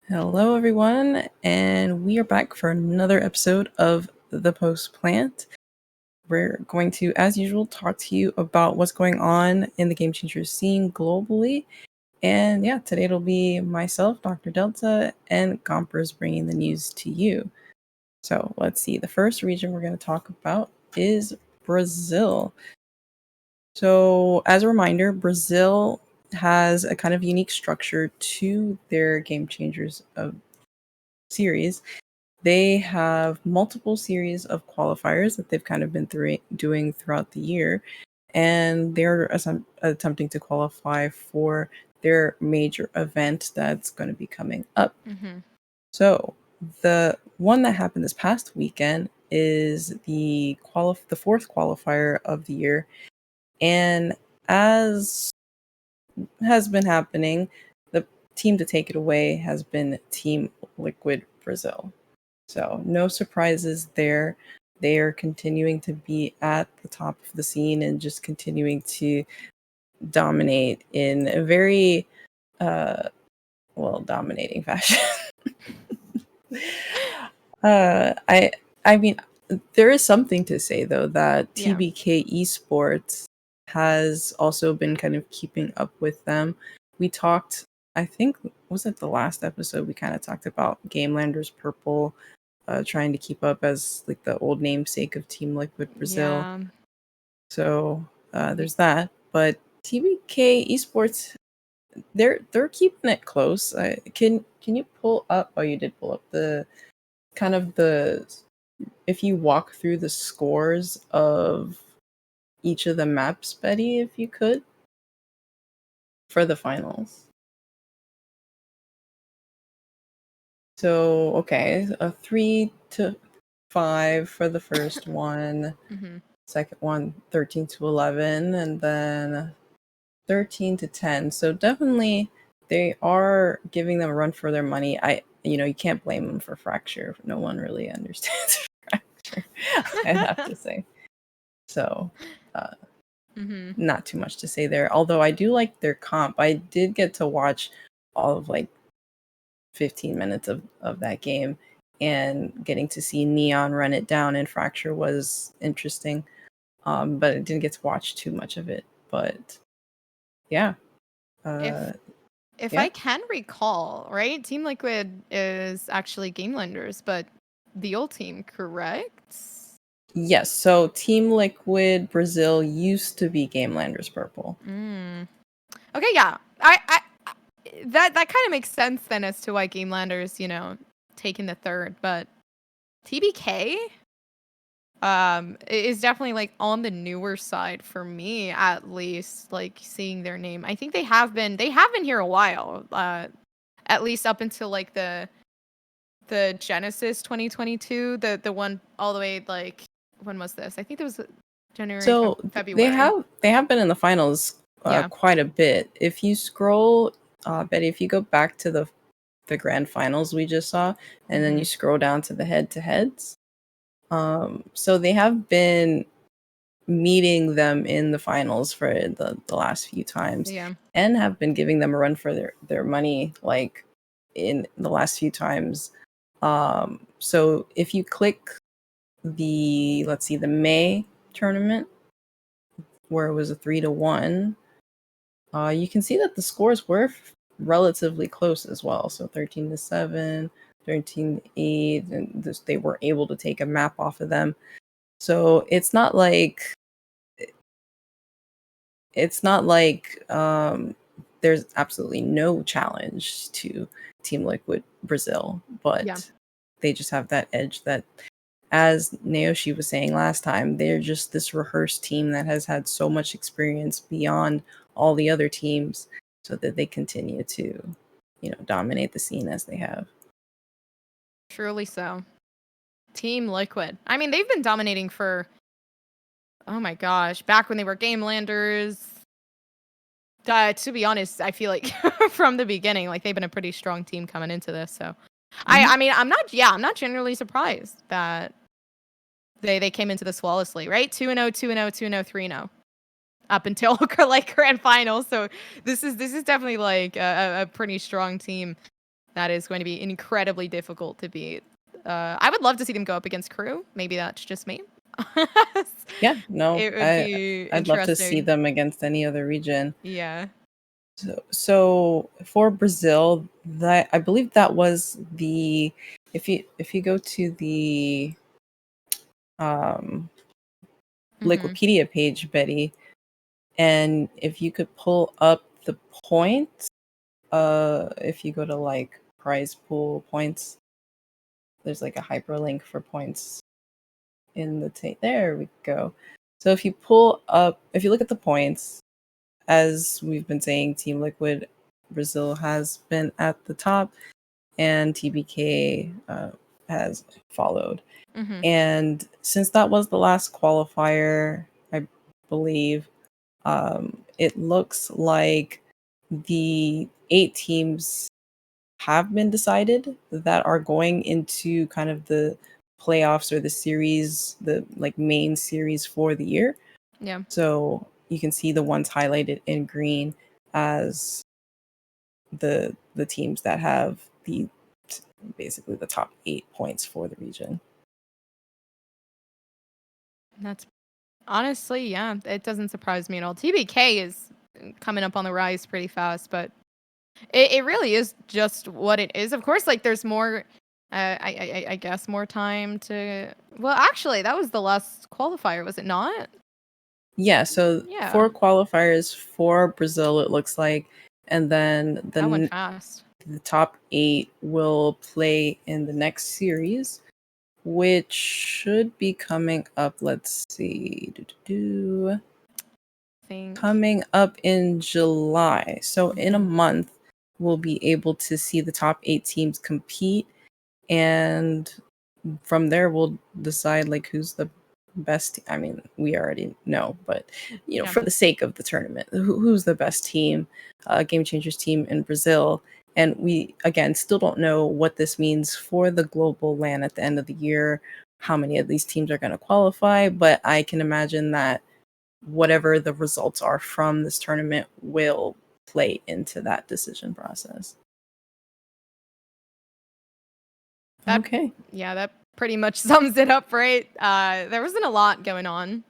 Hello, everyone, and we are back for another episode of The Post Plant. We're going to, as usual, talk to you about what's going on in the Game Changers scene globally. And yeah, today it'll be myself, drDelta, and Gompers bringing the news to you. So let's see. The first region we're going to talk about is Brazil. So, as a reminder, Brazil has a kind of unique structure to their Game Changers series. They have multiple series of qualifiers that they've kind of been doing throughout the year, and they're attempting to qualify for their major event that's going to be coming up. Mm-hmm. So the one that happened this past weekend is the fourth qualifier of the year, and as has been happening, the team to take it away has been Team Liquid Brazil. So no surprises there. They are continuing to be at the top of the scene and just continuing to dominate in a very dominating fashion. I mean, there is something to say though that Yeah. TBK Esports has also been kind of keeping up with them. We talked, I think, was it the last episode? We kind of talked about Gamelanders Purple trying to keep up as like the old namesake of Team Liquid Brazil. Yeah. So there's that. But TBK Esports, they're keeping it close. Can you pull up? Oh, you did pull up the kind of if you walk through the scores of each of the maps, Betty, if you could, for the finals. So, okay, a 3 to 5 for the first one, Mm-hmm. second one 13 to 11, and then 13 to 10. So definitely they are giving them a run for their money. You can't blame them for Fracture. No one really understands Fracture, I have to say. So, not too much to say there. Although I do like their comp. I did get to watch all of like 15 minutes of that game, and getting to see Neon run it down in Fracture was interesting. But I didn't get to watch too much of it. But yeah. If Yeah. I can recall, right? Team Liquid is actually Gamelanders, but the old team, correct? Yes. So Team Liquid Brazil used to be Gamelanders Purple. Okay, yeah. I that kind of makes sense then as to why Gamelanders, taking the third, but TBK is definitely like on the newer side for me, at least, like seeing their name. I think they have been here a while, at least up until like the Genesis 2022, the one all the way, like, when was this? I think it was January, So February. they have been in the finals Yeah. quite a bit. If you scroll, Betty, if you go back to the grand finals we just saw, and then you scroll down to the head-to-heads, so they have been meeting them in the finals for the last few times, Yeah. and have been giving them a run for their money, like in the last few times. So if you click the May tournament, where it was a 3-1, you can see that the scores were relatively close as well. So 13 to 7, 13 to 8, and they were able to take a map off of them. So it's not like there's absolutely no challenge to Team Liquid Brazil, but Yeah. they just have that edge that, as Naoshi was saying last time, they're just this rehearsed team that has had so much experience beyond all the other teams, so that they continue to, dominate the scene as they have. Truly so. Team Liquid. I mean, they've been dominating for, oh my gosh, back when they were Gamelanders. To be honest, I feel like from the beginning, like, they've been a pretty strong team coming into this. So, I mean, I'm not generally surprised that they came into this flawlessly, right? 2-0, 2-0, 2-0, 3-0, up until like grand finals. So this is definitely like a pretty strong team That is going to be incredibly difficult to beat. I would love to see them go up against Crew. Maybe that's just me. Yeah, no, It would be I'd love to see interesting. them against any other region. Yeah. So for Brazil, that I believe that was the if you go to the um Mm-hmm. Wikipedia page, Betty, and if you could pull up the points, if you go to like prize pool points, there's like a hyperlink for points in the there we go. So if you look at the points, as we've been saying, Team Liquid Brazil has been at the top, and TBK has followed. Mm-hmm. And since that was the last qualifier, I believe, it looks like the 8 teams have been decided that are going into kind of the playoffs or the series, the like main series for the year. Yeah. So you can see the ones highlighted in green as the teams that have basically the top 8 points for the region. That's honestly, yeah, it doesn't surprise me at all. TBK is coming up on the rise pretty fast, but it really is just what it is. Of course, like there's more, I guess more time to. Well, actually, that was the last qualifier, was it not? Yeah, so Yeah, 4 qualifiers for Brazil, it looks like, and then that went fast. the top 8 will play in the next series, which should be coming up. Let's see. Think. Coming up in July. So in a Mhm. month, we'll be able to see the top 8 teams compete, and from there we'll decide like who's the best. I mean, we already know, but Yeah. for the sake of the tournament, who's the best team, Game Changers team in Brazil. And we again still don't know what this means for the global LAN at the end of the year, how many of these teams are going to qualify, but I can imagine that whatever the results are from this tournament will play into that decision process. That, Okay. yeah, that pretty much sums it up, right? There wasn't a lot going on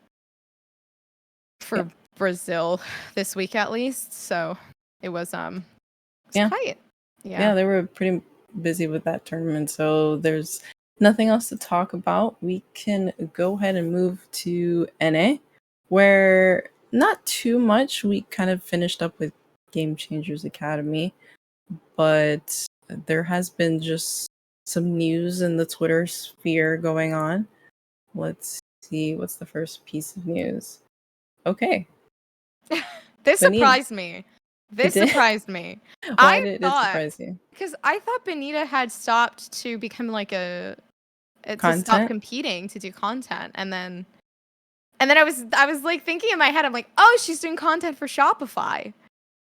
for Yep. Brazil this week, at least. So it was Yeah. quiet. Yeah, they were pretty busy with that tournament, so there's nothing else to talk about. We can go ahead and move to NA, where not too much. We kind of finished up with Game Changers Academy, but there has been just some news in the Twitter sphere going on. Let's see, what's the first piece of news? Okay. This Benita. surprised me. It This did? surprised me. Why I did it thought, surprise you? because I thought Benita had stopped to become like to stop Content? competing to do content, and then I was like thinking in my head, I'm like, oh, she's doing content for Shopify.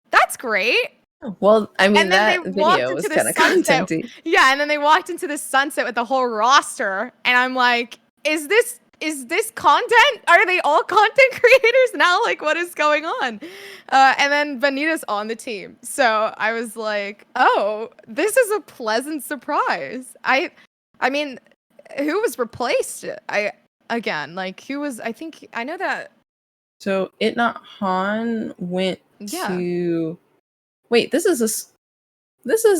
That's great. Well, I mean, And then they that walked video was into the kind of sunset. contenty. Yeah, and then they walked into the sunset with the whole roster, and I'm like, is this content? Are they all content creators now? Like, what is going on? And then Benita's on the team, so I was like, oh, this is a pleasant surprise. I mean, who was replaced? Who was? I think I know that. So It Not Han went Yeah, to. Wait, this is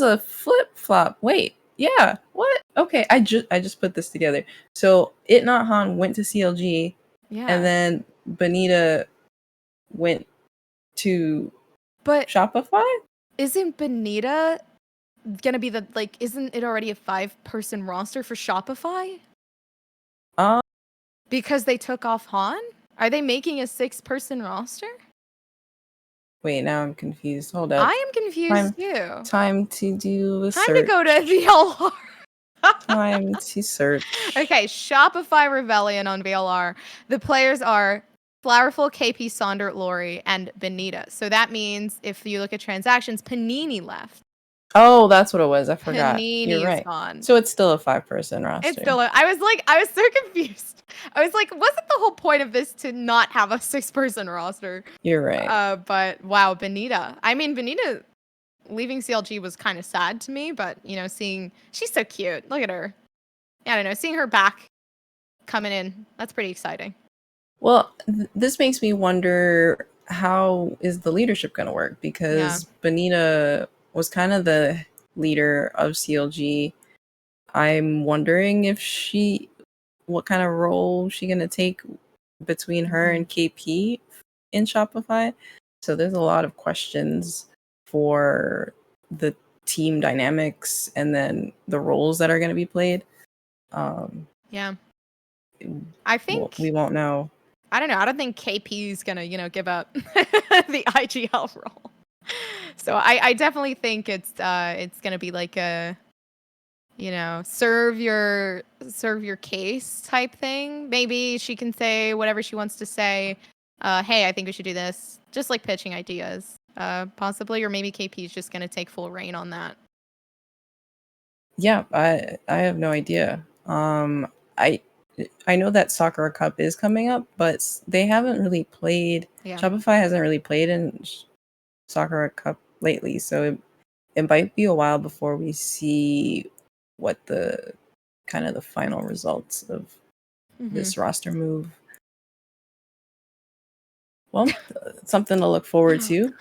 a flip flop. Wait, yeah, what? Okay, I just put this together. So It Not Han went to CLG, and yeah. then Benita went to But Shopify. isn't Benita gonna be the like? Isn't it already a 5-person roster for Shopify? Um, Because they took off Han? Are they making a 6-person roster? Wait, now I'm confused. Hold up. I am confused too. Time to do a Time to search. go to VLR. Time to search. Okay, Shopify Rebellion on VLR. The players are Flowerful, KP, Sondert, Lori, and Benita. So that means if you look at transactions, Panini left. Oh, that's what it was. I forgot. You're Panini is right. gone. So it's still a 5-person roster. It's still. I was so confused. I was like, wasn't the whole point of this to not have a 6-person roster? You're right. But wow, Benita. I mean, Benita leaving CLG was kind of sad to me, but seeing she's so cute. Look at her. Yeah, I don't know. Seeing her back coming in, that's pretty exciting. Well, this makes me wonder, how is the leadership going to work? Yeah. Because Benita was kind of the leader of CLG. I'm wondering what kind of role she going to take between her and KP in Shopify. So there's a lot of questions for the team dynamics and then the roles that are going to be played. Yeah. I think we won't know. I don't know. I don't think KP is gonna, give up the IGL role. So I definitely think it's gonna be like a, serve your case type thing. Maybe she can say whatever she wants to say. Hey, I think we should do this. Just like pitching ideas, possibly, or maybe KP is just gonna take full reign on that. Yeah, I have no idea. I know that Sakura Cup is coming up, but they haven't really played. Yeah. Shopify hasn't really played in Sakura Cup lately, so it might be a while before we see what the kind of the final results of this roster move. Well, something to look forward to.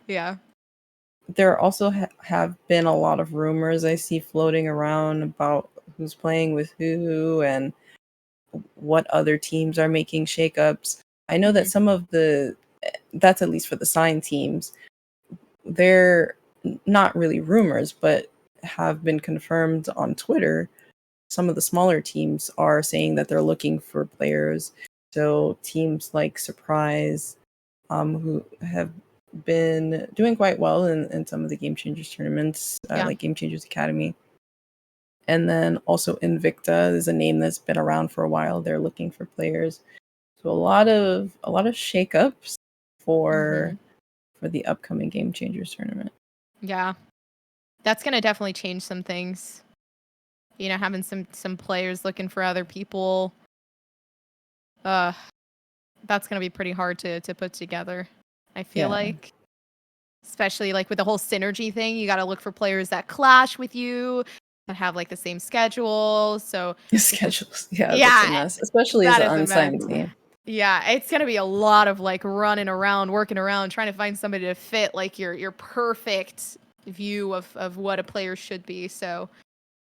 Yeah. There also have been a lot of rumors I see floating around about who's playing with who and what other teams are making shakeups. I know that some of that's at least for the signed teams, they're not really rumors, but have been confirmed on Twitter. Some of the smaller teams are saying that they're looking for players. So teams like Surprise, who have been doing quite well in some of the Game Changers tournaments, like Game Changers Academy. And then also Invicta is a name that's been around for a while. They're looking for players. So a lot of shakeups for the upcoming Game Changers tournament. Yeah. That's going to definitely change some things. Having some players looking for other people. That's going to be pretty hard to put together, I feel like. Especially like with the whole synergy thing, you got to look for players that clash with you, that have like the same schedule. So schedules, that's a mess, especially as an unsigned team. Yeah, it's gonna be a lot of like running around, working around, trying to find somebody to fit like your perfect view of what a player should be. So,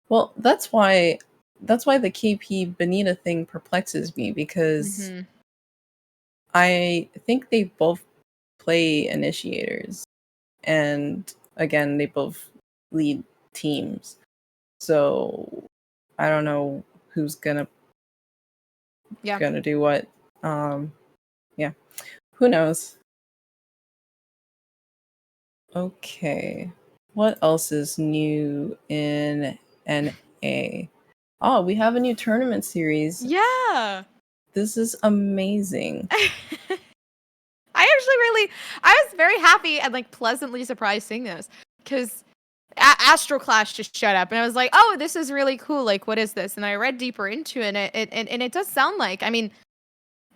well, that's why the KP Benita thing perplexes me, because I think they both play initiators, and again, they both lead teams. So I don't know who's gonna do what. Yeah, who knows? Okay, what else is new in NA? Oh, we have a new tournament series. Yeah, this is amazing. I was very happy and like pleasantly surprised seeing this, because Astro Clash just showed up and I was like, oh, this is really cool. Like, what is this? And I read deeper into it, and it does sound like, I mean,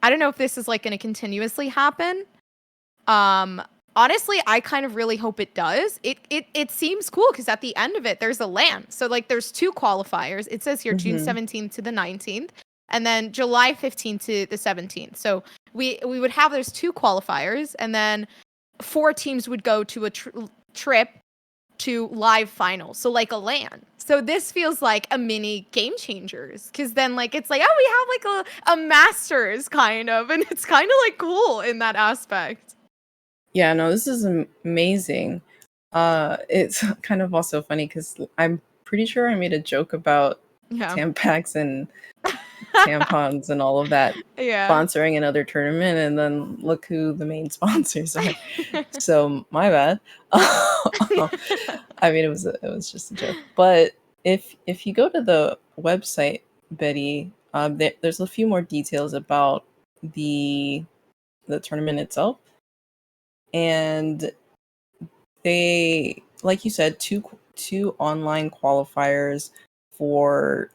I don't know if this is like going to continuously happen. Honestly, I kind of really hope it does. It seems cool because at the end of it, there's a LAN. So like there's 2 qualifiers. It says here June 17th to the 19th, and then July 15th to the 17th. So we would have those 2 qualifiers, and then 4 teams would go to a trip to live finals. So like a LAN. So this feels like a mini Game Changers, because then like it's like, oh, we have like a Masters kind of, and it's kind of like cool in that aspect. Yeah, no, this is amazing. It's kind of also funny because I'm pretty sure I made a joke about Tampax and tampons and all of that sponsoring another tournament, and then look who the main sponsors are. So my bad. I mean, it was just a joke. But if you go to the website, Betty, there's a few more details about the tournament itself. And they, like you said, two online qualifiers to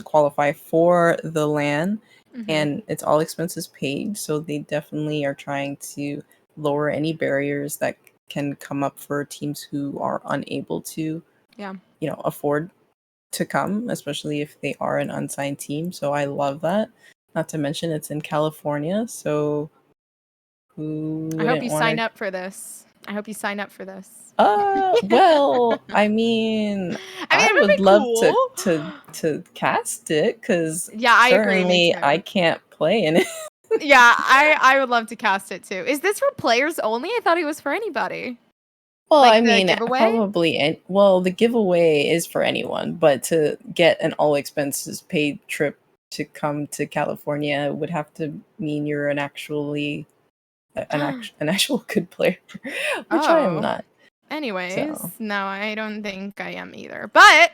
qualify for the LAN, and it's all expenses paid. So they definitely are trying to lower any barriers that can come up for teams who are unable to, afford to come, especially if they are an unsigned team. So I love that. Not to mention it's in California, so who I hope wouldn't you want sign to? up for this. Well, I mean, I mean, I it would would be love cool. to cast it because Yeah, I agree. Me certainly I too. can't play in it. Yeah, I would love to cast it too. Is this for players only? I thought it was for anybody. Well, Like I the mean, giveaway? probably, well, the giveaway is for anyone, but to get an all expenses paid trip to come to California would have to mean you're an actual good player, which I am Oh. not. Anyways, So no, I don't think I am either. But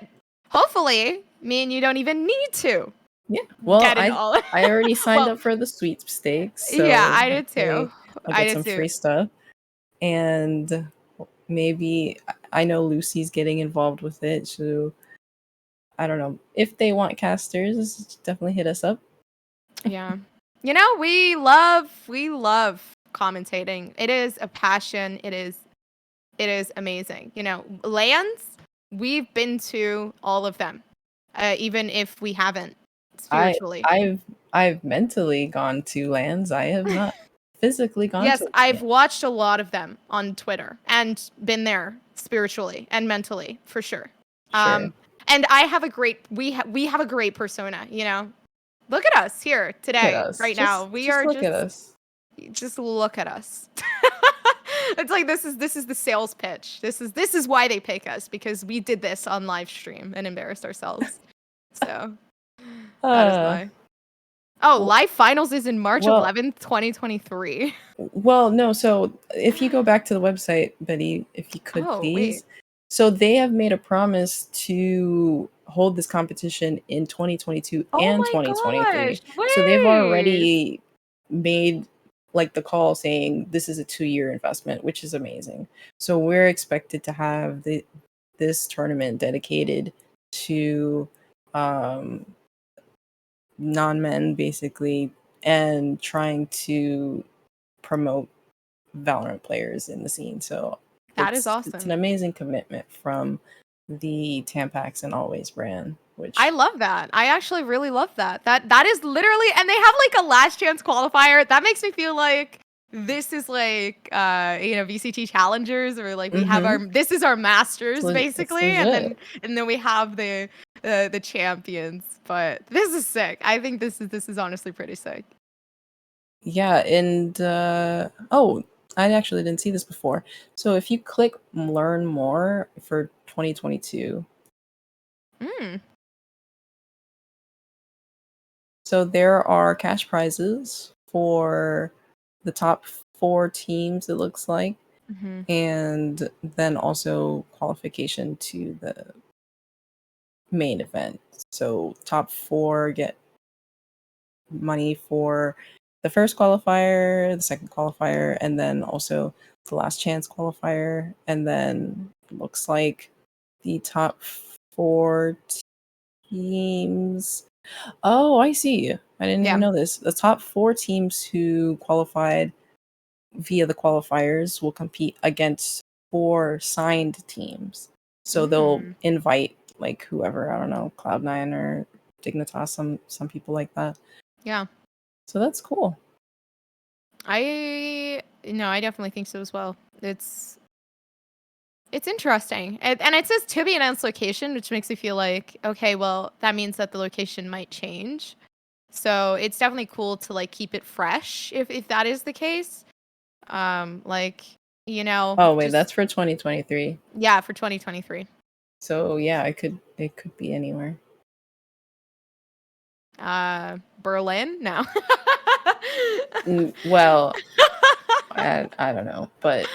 hopefully, me and you don't even need to yeah, well, get an all. I already signed Well, up for the sweepstakes, yeah, so I did too. hopefully I'll I get did some too. free stuff, and maybe I know Lucy's getting involved with it, so I don't know if they want casters. Definitely hit us up. Yeah. You know, we love commentating. It is a passion. It is amazing. You know, lands, we've been to all of them. Even if we haven't I spiritually. I've mentally gone to lands. I have not physically gone Yes, to one I've yet. watched a lot of them on Twitter and been there spiritually and mentally for sure. Sure. And I have a great we have a great persona, you know. Look at us here Look at today, us. right now. We Just are look at us. just look at us. It's like this is the sales pitch. This is why they pick us, because we did this on live stream and embarrassed ourselves. So that is Uh why. Oh, w- live finals is in March well 11th, 2023. no, so if you go back to the website, Betty, if you could Oh, wait. please. So they have made a promise to hold this competition in 2022 Oh and my gosh. 2023. So they've Wait. already made like the call saying this is a 2-year investment, which is amazing. So we're expected to have this tournament dedicated to um non-men basically, and trying to promote Valorant players in the scene. So That is it's an awesome. amazing commitment from the Tampax and Always brand, I which love that. I actually really love that. That is literally, and they have like a last chance qualifier. That makes me feel like this is like VCT challengers, or like we have our mhm, this is our masters it's basically, and then legit. we have the champions. But this is sick. I think this is honestly pretty sick. Yeah, and oh, I actually didn't see this before. So if you click learn more for 2022, Mm. so there are cash prizes for the top 4 teams, it looks like, Hmm. and then also qualification to the main event. So top 4 get money for the first qualifier, the second qualifier, and then also the last chance qualifier. And then looks like the top 4 teams. Oh, I see. I didn't even Yeah. know this. The top 4 teams who qualified via the qualifiers will compete against 4 signed teams. So they'll Mm. invite like whoever, I don't know, Cloud9 or Dignitas, some people like that. Yeah. So that's cool. I definitely think so as well. It's interesting. And it says to be announced location, which makes me feel like, okay, well, that means that the location might change. So it's definitely cool to like keep it fresh if that is the case. Like, Oh wait, just that's for 2023. yeah, for 2023. So yeah, it could be anywhere. Berlin? No. Well, I don't know, but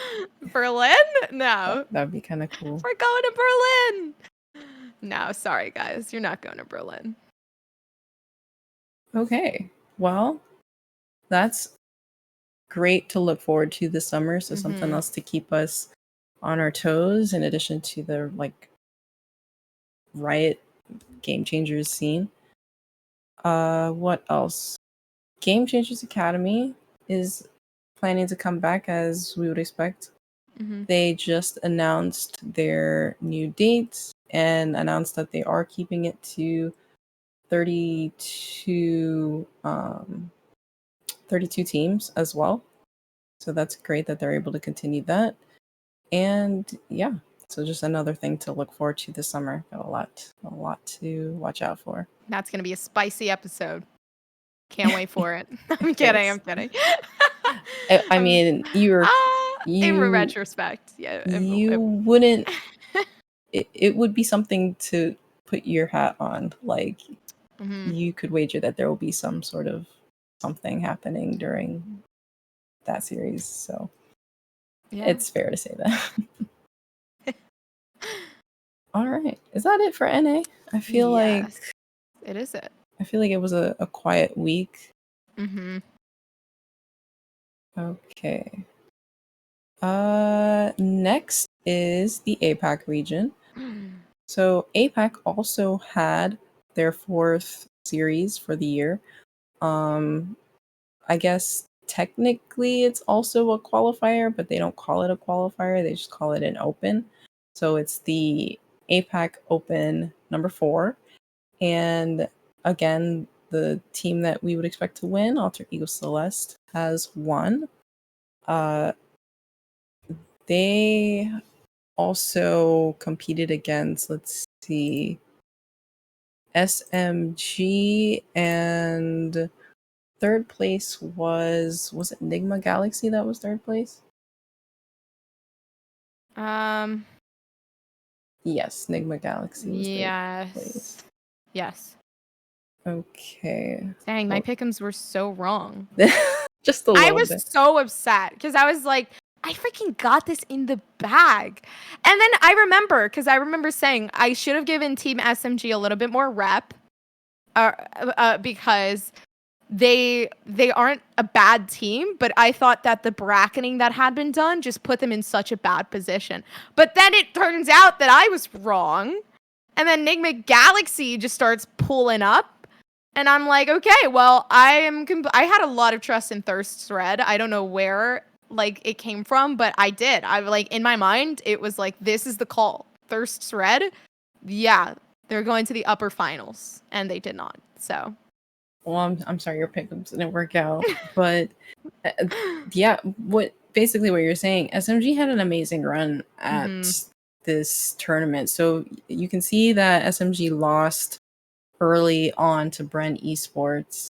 Berlin? No. that'd be kind of cool. We're going to Berlin. No, sorry guys. You're not going to Berlin. Okay. Well, that's great to look forward to this summer. So something Mhm. else to keep us on our toes in addition to the like Riot Game Changers scene. What else? Game Changers Academy is planning to come back as we would expect. They just announced their new dates and announced that they are keeping it to 32 32 teams as well. So that's great that they're able to continue that. And yeah, so just another thing to look forward to this summer. Got a lot to watch out for. That's gonna be a spicy episode. Can't wait for it. I'm kidding. Yes. I'm kidding. I mean, in retrospect, yeah. You wouldn't. It would be something to put your hat on. Like you could wager that there will be some sort of something happening during that series. So yeah. it's fair to say that. All right. Is that it for NA? I feel like it is it. I feel like it was a quiet week. Okay. Next is the APAC region. So APAC also had their 4th series for the year. I guess technically it's also a qualifier, but they don't call it a qualifier. They just call it an open. So it's the APAC Open number 4. And again, the team that we would expect to win, Alter Ego Celeste, has won. They also competed against, let's see, SMG, and third place was it Enigma Galaxy that was third place? Yes, Enigma Galaxy was third place. Yes. Okay. Dang, my pick'ems were so wrong. Just a little bit. I was so upset because I was like, I freaking got this in the bag. And then I remember saying I should have given Team SMG a little bit more rep because they aren't a bad team, but I thought that the bracketing that had been done just put them in such a bad position. But then it turns out that I was wrong. And then Enigma Galaxy just starts pulling up. And I'm like, okay, well, I had a lot of trust in Thirst's Red. I don't know where like it came from, but I did. I like in my mind, it was like, this is the call. Thirst's Red, yeah, they're going to the upper finals, and they did not. So, well, I'm sorry your pickups didn't work out, but yeah, what you're saying, SMG had an amazing run at this tournament. So you can see that SMG lost early on to Brent Esports,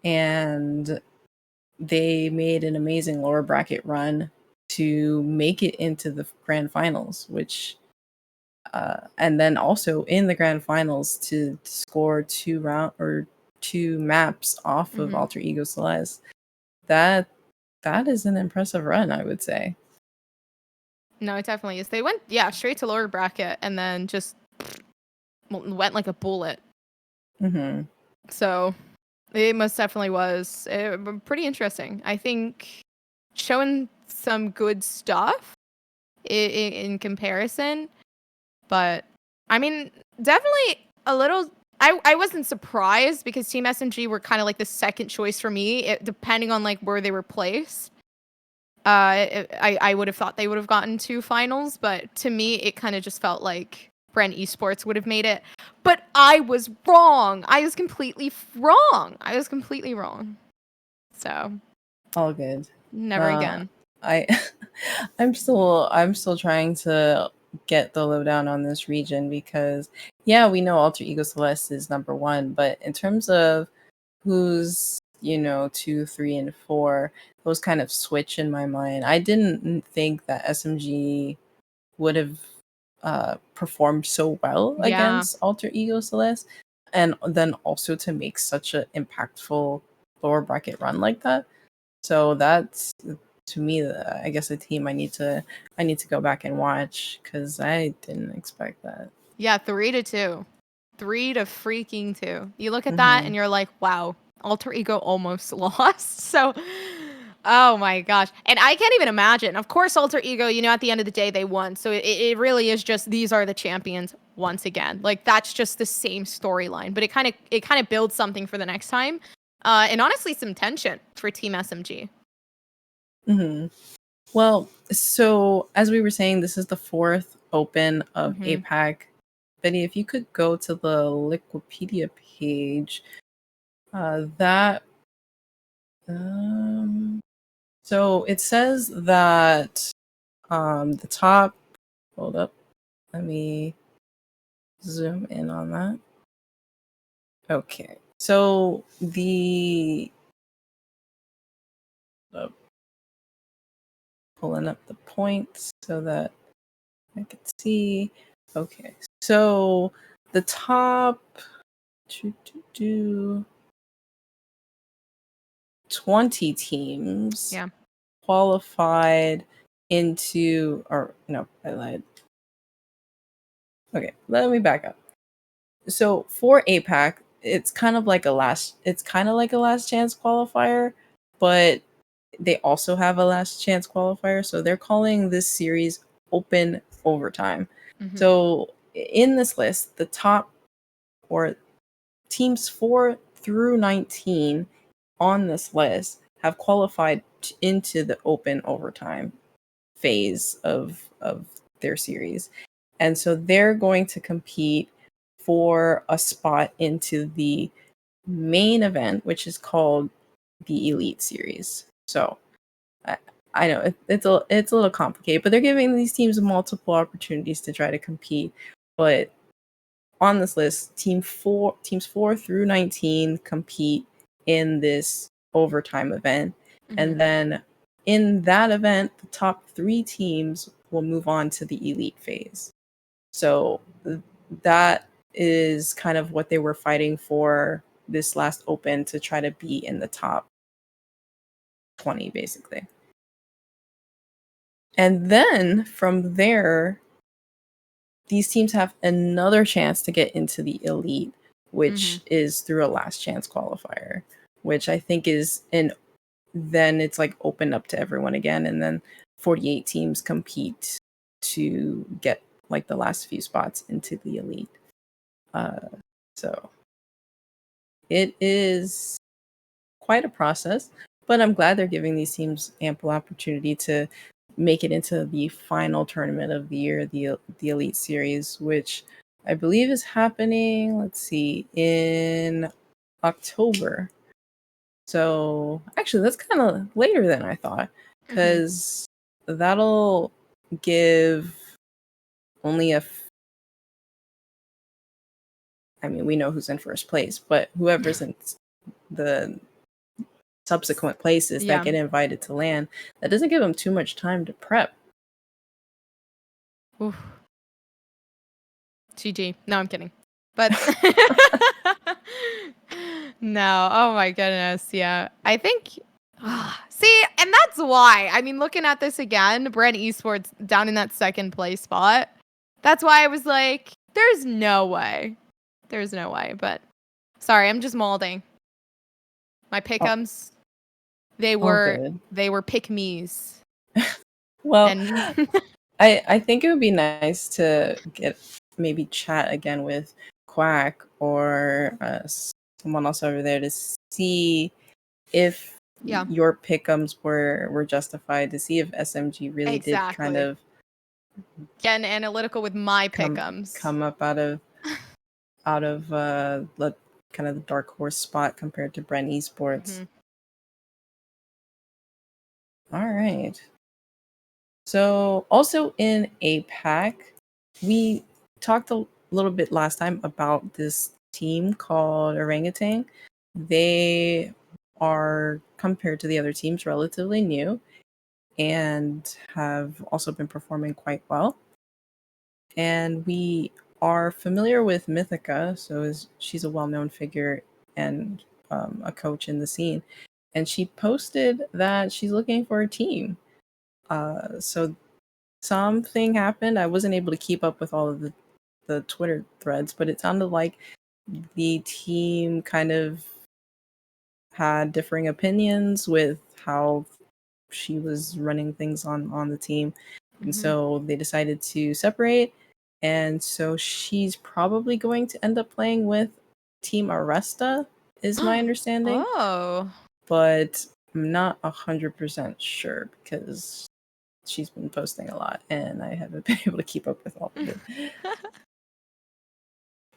and they made an amazing lower bracket run to make it into the grand finals, which and then also in the grand finals to score 2 maps off of Alter Ego Celeste. That is an impressive run, I would say. No, it definitely is. They went straight to lower bracket and then just went like a bullet. So it most definitely was pretty interesting. I think showing some good stuff in comparison, but I mean, definitely a little. I wasn't surprised because Team SMG were kind of like the second choice for me, depending on like where they were placed. I would have thought they would have gotten 2 finals, but to me, it kind of just felt like Brent Esports would have made it. But I was wrong. I was completely wrong. So all good. Never again. I'm still trying to get the lowdown on this region because yeah, we know Alter Ego Celeste is number 1, but in terms of who's 2, 3, and 4, those kind of switch in my mind. I didn't think that SMG would have performed so well against Alter Ego Celeste, and then also to make such an impactful lower bracket run like that. So that's, to me, I guess a team I need to go back and watch because I didn't expect that. Yeah, 3-2, 3-2. You look at that and you're like, wow, Alter Ego almost lost. So, oh my gosh. And I can't even imagine. Of course, Alter Ego, at the end of the day, they won. So it really is just, these are the champions once again. Like, that's just the same storyline. But it kind of builds something for the next time. And honestly, some tension for Team SMG. Mm-hmm. Well, so as we were saying, this is the 4th Open of Mhm. APAC. Betty, if you could go to the Wikipedia page, that so it says that the top. Hold up, let me zoom in on that. Okay, so pulling up the points so that I could see. Okay, so the top 20 teams Yeah. qualified into, or no, I lied. Okay, let me back up. So for APAC, it's kind of like a last chance qualifier, but they also have a last chance qualifier. So they're calling this series open overtime. Mhm. So in this list, the top or teams 4 through 19 on this list have qualified into the open overtime phase of their series. And so they're going to compete for a spot into the main event, which is called the Elite Series. So I, I know it's a little complicated, but they're giving these teams multiple opportunities to try to compete. But on this list, teams 4 through 19 compete in this overtime event. Mhm. And then in that event, the top 3 teams will move on to the elite phase. So that is kind of what they were fighting for this last open, to try to be in the top 20 basically. And then from there, these teams have another chance to get into the elite, which Mhm. is through a last chance qualifier, which I think is then it's like opened up to everyone again, and then 48 teams compete to get like the last few spots into the elite. So it is quite a process, but I'm glad they're giving these teams ample opportunity to make it into the final tournament of the year, the Elite Series, which I believe is happening, let's see, in October. So actually, that's kind of later than I thought, Mhm. because that'll give only I mean, we know who's in first place, but whoever's in the subsequent places that Yeah. get invited to land, that doesn't give them too much time to prep. Oof. GG. No, I'm kidding. But no. Oh my goodness. Yeah. I think. See, and that's why. I mean, looking at this again, Brand Esports down in that second place spot. That's why I was like, there's no way. There's no way. But sorry, I'm just molding. My all, pick'ems, they all were good. they were pick me's. Well, And I think it would be nice to get maybe chat again with Quack or someone else over there to see if yeah, your pickums were justified, to see if SMG really did kind exactly. of Getting analytical with my come pick'ems. come up out of the kind of the dark horse spot compared to Brent Esports. Hmm. All right. So also in APAC, we talked a little bit last time about this team called Orangutan. They are, compared to the other teams, relatively new and have also been performing quite well. And we are familiar with Mythica, so she's a well-known figure and a coach in the scene. And she posted that she's looking for a team. So something happened. I wasn't able to keep up with all of the Twitter threads, but it sounded like the team kind of had differing opinions with how she was running things on the team. And Hmm. so they decided to separate. And so she's probably going to end up playing with Team Aresta, is my understanding. Oh. But I'm not 100% sure because she's been posting a lot and I haven't been able to keep up with all of it.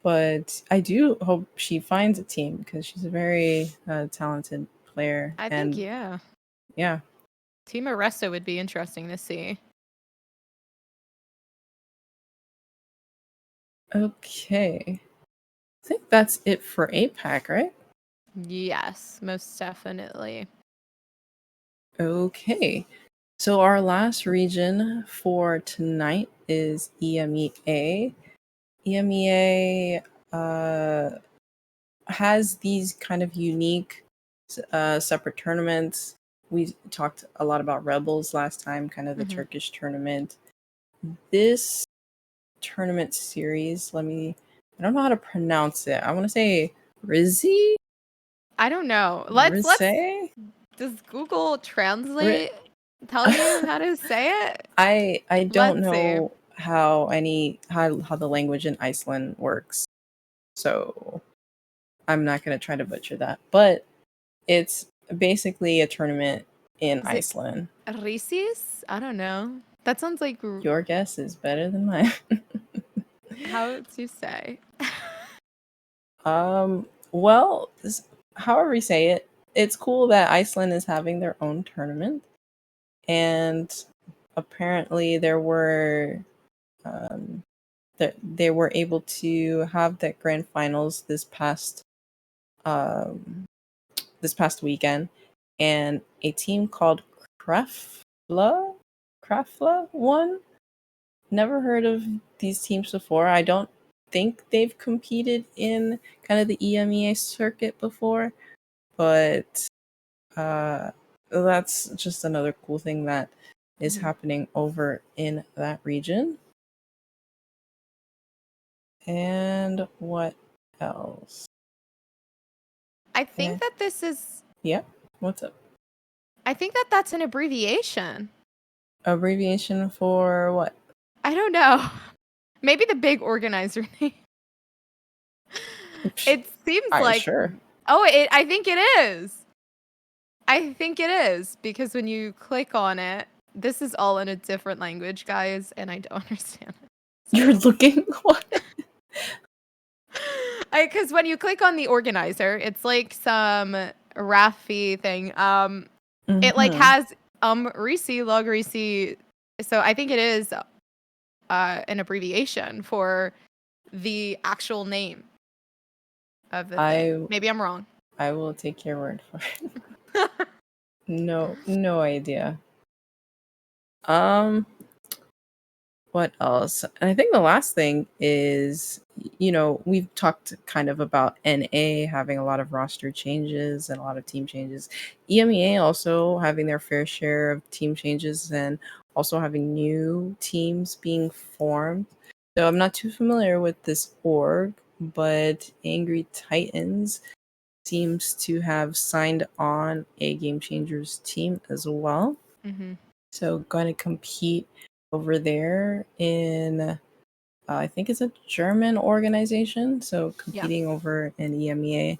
But I do hope she finds a team because she's a very talented player. I think, And yeah. yeah. Team Arresto would be interesting to see. Okay. I think that's it for APAC, right? Yes, most definitely. Okay. So our last region for tonight is EMEA. EMEA has these kind of unique separate tournaments. We talked a lot about Rebels last time, kind of the Turkish tournament. This tournament series, I don't know how to pronounce it. I want to say Rizzi? I don't know. Rizze? Does Google Translate tell you how to say it? I don't Let's see. know how the language in Iceland works. So I'm not going to try to butcher that. But it's basically a tournament in Is it Iceland. Risis? I don't know. That sounds like Your guess is better than mine. how to say. Well, however you say it, it's cool that Iceland is having their own tournament. And apparently there were that they were able to have the grand finals um, this past weekend, and a team called Krafla Krafla won. Never heard of these teams before. I don't think they've competed in kind of the EMEA circuit before, but that's just another cool thing that is happening over in that region. And what else? I think that this is. Yeah, what's up? I think that that's an abbreviation. Abbreviation for what? I don't know. Maybe the big organizer name. It seems like. Sure. Oh, I think it is. I think it is because when you click on it, this is all in a different language, guys, and I don't understand it. You're looking what? Because when you click on the organizer, it's like some Rafi thing. It like has Risi, log Risi. So I think it is an abbreviation for the actual name of the thing. Maybe I'm wrong. I will take your word for it. No idea. What else? And I think the last thing is, we've talked kind of about NA having a lot of roster changes and a lot of team changes. EMEA also having their fair share of team changes and also having new teams being formed. So I'm not too familiar with this org, but Angry Titans seems to have signed on a Game Changers team as well. So going to compete over there in I think it's a German organization, so competing over in EMEA.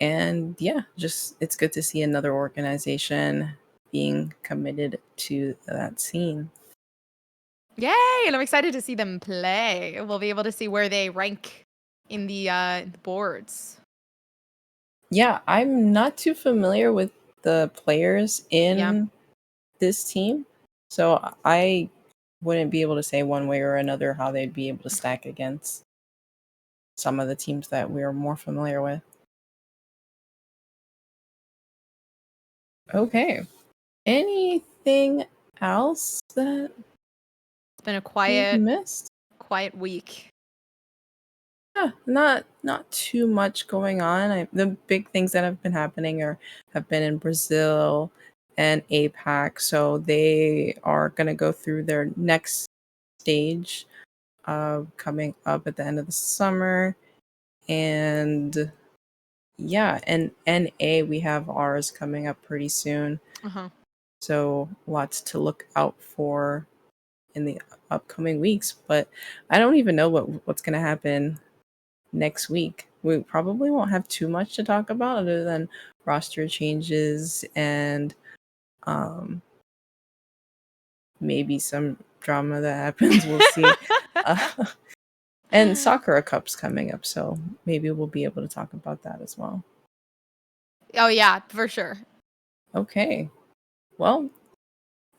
And yeah, just it's good to see another organization being committed to that scene. Yay! And I'm excited to see them play. We'll be able to see where they rank in the boards. Yeah, I'm not too familiar with the players in this team, so I wouldn't be able to say one way or another how they'd be able to stack against some of the teams that we're more familiar with. Okay. Anything else that it's been a we've missed? quiet week? Yeah, not too much going on. The big things that have been happening have been in Brazil and APAC, so they are going to go through their next stage coming up at the end of the summer. And yeah, and NA, we have ours coming up pretty soon. So lots to look out for in the upcoming weeks. But I don't even know what's going to happen next week. We probably won't have too much to talk about other than roster changes and maybe some drama that happens. We'll see. And Sakura Cup's coming up, so maybe we'll be able to talk about that as well. Oh yeah, for sure. Okay. Well,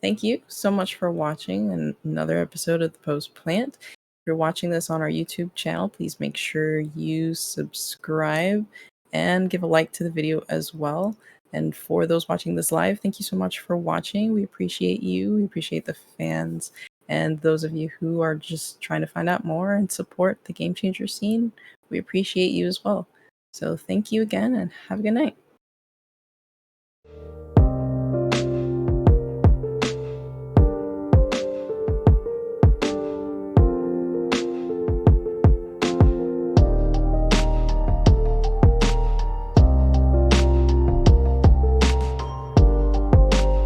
thank you so much for watching another episode of The Post Plant. If you're watching this on our YouTube channel, please make sure you subscribe and give a like to the video as well. And for those watching this live, thank you so much for watching. We appreciate you. We appreciate the fans. And those of you who are just trying to find out more and support the Game Changer scene, we appreciate you as well. So thank you again and have a good night.